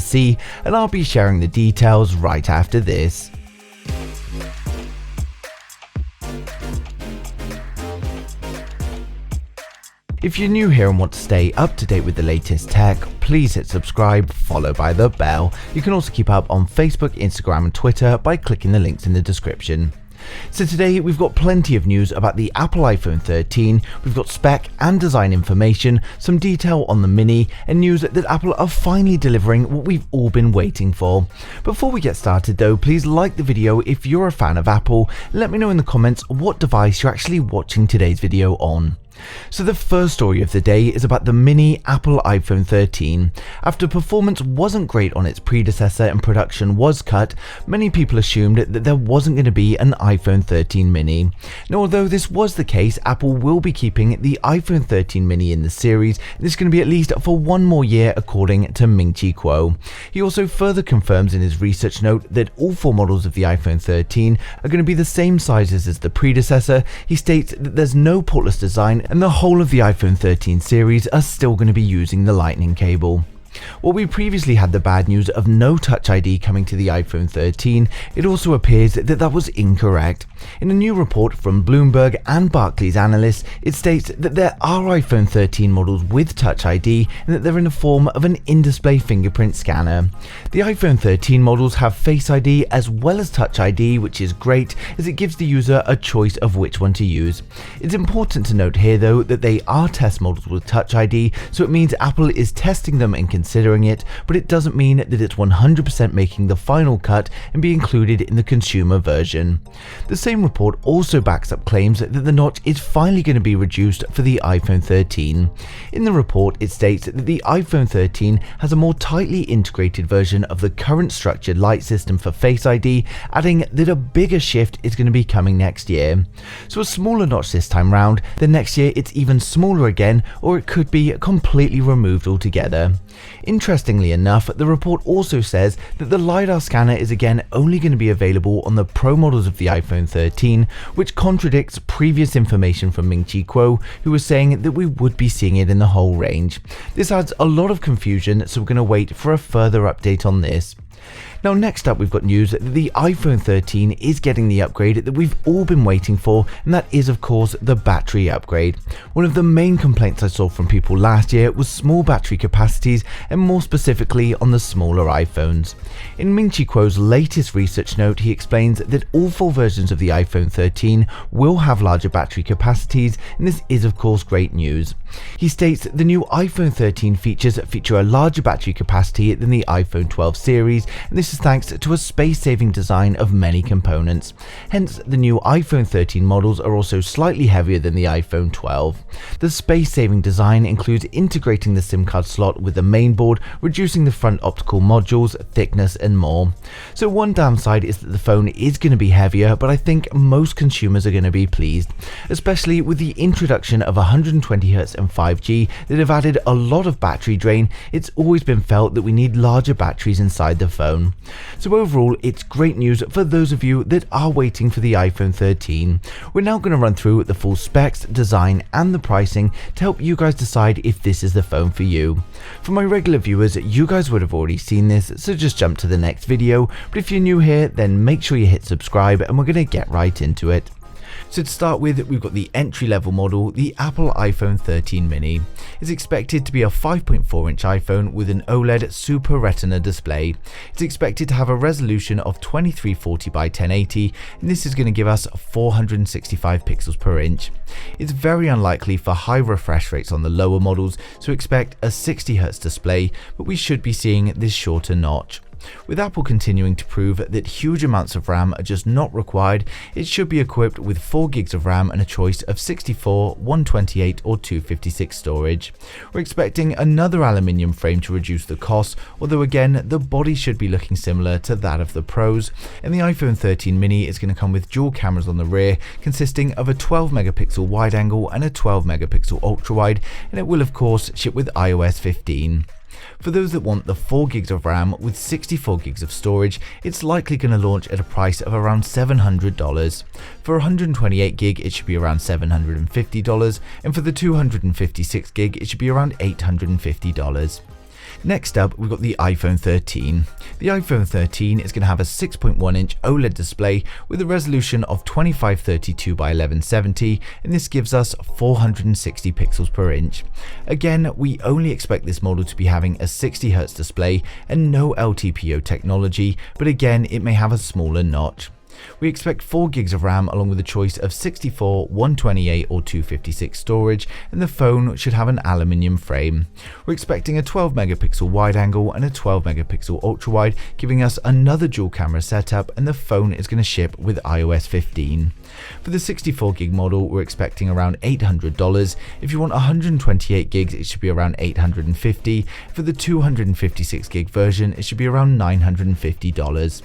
to see, and I'll be sharing the details right after this. If you're new here and want to stay up to date with the latest tech, please hit subscribe, followed by the bell. You can also keep up on Facebook, Instagram and Twitter by clicking the links in the description. So today we've got plenty of news about the Apple iPhone 13, we've got spec and design information, some detail on the Mini, and news that Apple are finally delivering what we've all been waiting for. Before we get started though, please like the video if you're a fan of Apple, and let me know in the comments what device you're actually watching today's video on. So the first story of the day is about the Mini Apple iPhone 13. After performance wasn't great on its predecessor and production was cut, many people assumed that there wasn't going to be an iPhone 13 Mini. Now although this was the case, Apple will be keeping the iPhone 13 Mini in the series, and this is going to be at least for one more year according to Ming-Chi Kuo. He also further confirms in his research note that all four models of the iPhone 13 are going to be the same sizes as the predecessor. He states that there's no portless design and the whole of the iPhone 13 series are still going to be using the Lightning cable. While we previously had the bad news of no Touch ID coming to the iPhone 13, it also appears that that was incorrect. In a new report from Bloomberg and Barclays analysts, it states that there are iPhone 13 models with Touch ID and that they're in the form of an in-display fingerprint scanner. The iPhone 13 models have Face ID as well as Touch ID, which is great as it gives the user a choice of which one to use. It's important to note here though that they are test models with Touch ID, so it means Apple is testing them and considering it, but it doesn't mean that it's 100% making the final cut and be included in the consumer version. The same report also backs up claims that the notch is finally going to be reduced for the iPhone 13. In the report, it states that the iPhone 13 has a more tightly integrated version of the current structured light system for Face ID, adding that a bigger shift is going to be coming next year. So a smaller notch this time round, then next year it's even smaller again, or it could be completely removed altogether. Interestingly enough, the report also says that the LiDAR scanner is again only going to be available on the Pro models of the iPhone 13, which contradicts previous information from Ming-Chi Kuo, who was saying that we would be seeing it in the whole range. This adds a lot of confusion, so we're going to wait for a further update on this. Now next up we've got news that the iPhone 13 is getting the upgrade that we've all been waiting for, and that is of course the battery upgrade. One of the main complaints I saw from people last year was small battery capacities, and more specifically on the smaller iPhones. In Ming-Chi Kuo's latest research note, he explains that all four versions of the iPhone 13 will have larger battery capacities, and this is of course great news. He states that the new iPhone 13 feature a larger battery capacity than the iPhone 12 series, and this is thanks to a space-saving design of many components. Hence, the new iPhone 13 models are also slightly heavier than the iPhone 12. The space-saving design includes integrating the SIM card slot with the main board, reducing the front optical modules, thickness, and more. So one downside is that the phone is going to be heavier, but I think most consumers are going to be pleased, especially with the introduction of 120Hz and 5G that have added a lot of battery drain. It's always been felt that we need larger batteries inside the phone. So overall, it's great news for those of you that are waiting for the iPhone 13. We're now going to run through the full specs, design, and the pricing to help you guys decide if this is the phone for you. For my regular viewers, you guys would have already seen this, so just jump to the next video, but if you're new here, then make sure you hit subscribe and we're going to get right into it. So to start with, we've got the entry-level model, the Apple iPhone 13 Mini. It's expected to be a 5.4-inch iPhone with an OLED Super Retina display. It's expected to have a resolution of 2340 by 1080, and this is going to give us 465 pixels per inch. It's very unlikely for high refresh rates on the lower models, so expect a 60Hz display, but we should be seeing this shorter notch. With Apple continuing to prove that huge amounts of RAM are just not required, it should be equipped with 4GB of RAM and a choice of 64, 128 or 256 storage. We're expecting another aluminium frame to reduce the cost, although again the body should be looking similar to that of the Pros, and the iPhone 13 Mini is going to come with dual cameras on the rear consisting of a 12 megapixel wide angle and a 12 megapixel ultra wide, and it will of course ship with iOS 15. For those that want the 4GB of RAM with 64GB of storage, it's likely going to launch at a price of around $700. For 128GB it should be around $750, and for the 256GB it should be around $850. Next up, we've got the iPhone 13. The iPhone 13 is going to have a 6.1-inch OLED display with a resolution of 2532 by 1170, and this gives us 460 pixels per inch. Again, we only expect this model to be having a 60Hz display and no LTPO technology, but again, it may have a smaller notch. We expect 4 gigs of RAM along with a choice of 64, 128 or 256 storage, and the phone should have an aluminium frame. We're expecting a 12 megapixel wide angle and a 12 megapixel ultra wide, giving us another dual camera setup, and the phone is going to ship with iOS 15. For the 64 gig model, we're expecting around $800. If you want 128 gigs, it should be around $850. For the 256 gig version, it should be around $950.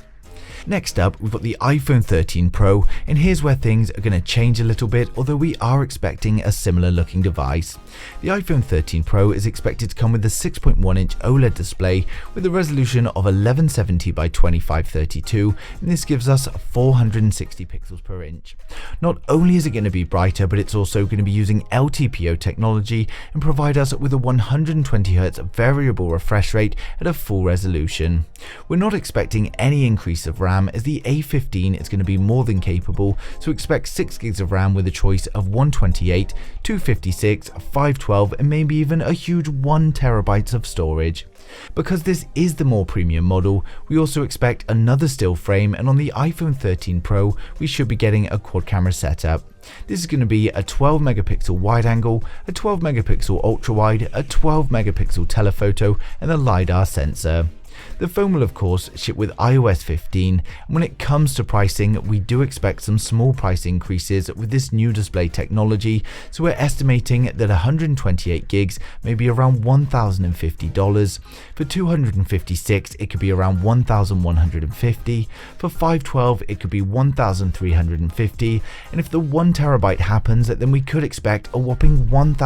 Next up, we've got the iPhone 13 Pro, and here's where things are going to change a little bit, although we are expecting a similar looking device. The iPhone 13 Pro is expected to come with a 6.1-inch OLED display with a resolution of 1170 by 2532, and this gives us 460 pixels per inch. Not only is it going to be brighter, but it's also going to be using LTPO technology and provide us with a 120Hz variable refresh rate at a full resolution. We're not expecting any increase of RAM, as the A15 is going to be more than capable, so expect 6 gigs of RAM with a choice of 128, 256, 512 and maybe even a huge 1 terabyte of storage. Because this is the more premium model, we also expect another still frame, and on the iPhone 13 Pro we should be getting a quad camera setup. This is going to be a 12 megapixel wide angle, a 12 megapixel ultra wide, a 12 megapixel telephoto and a LiDAR sensor. The phone will of course ship with iOS 15, and when it comes to pricing, we do expect some small price increases with this new display technology, so we're estimating that 128 gigs may be around $1,050. For 256 it could be around $1,150, for 512 it could be $1,350, and if the 1 terabyte happens, then we could expect a whopping $1,000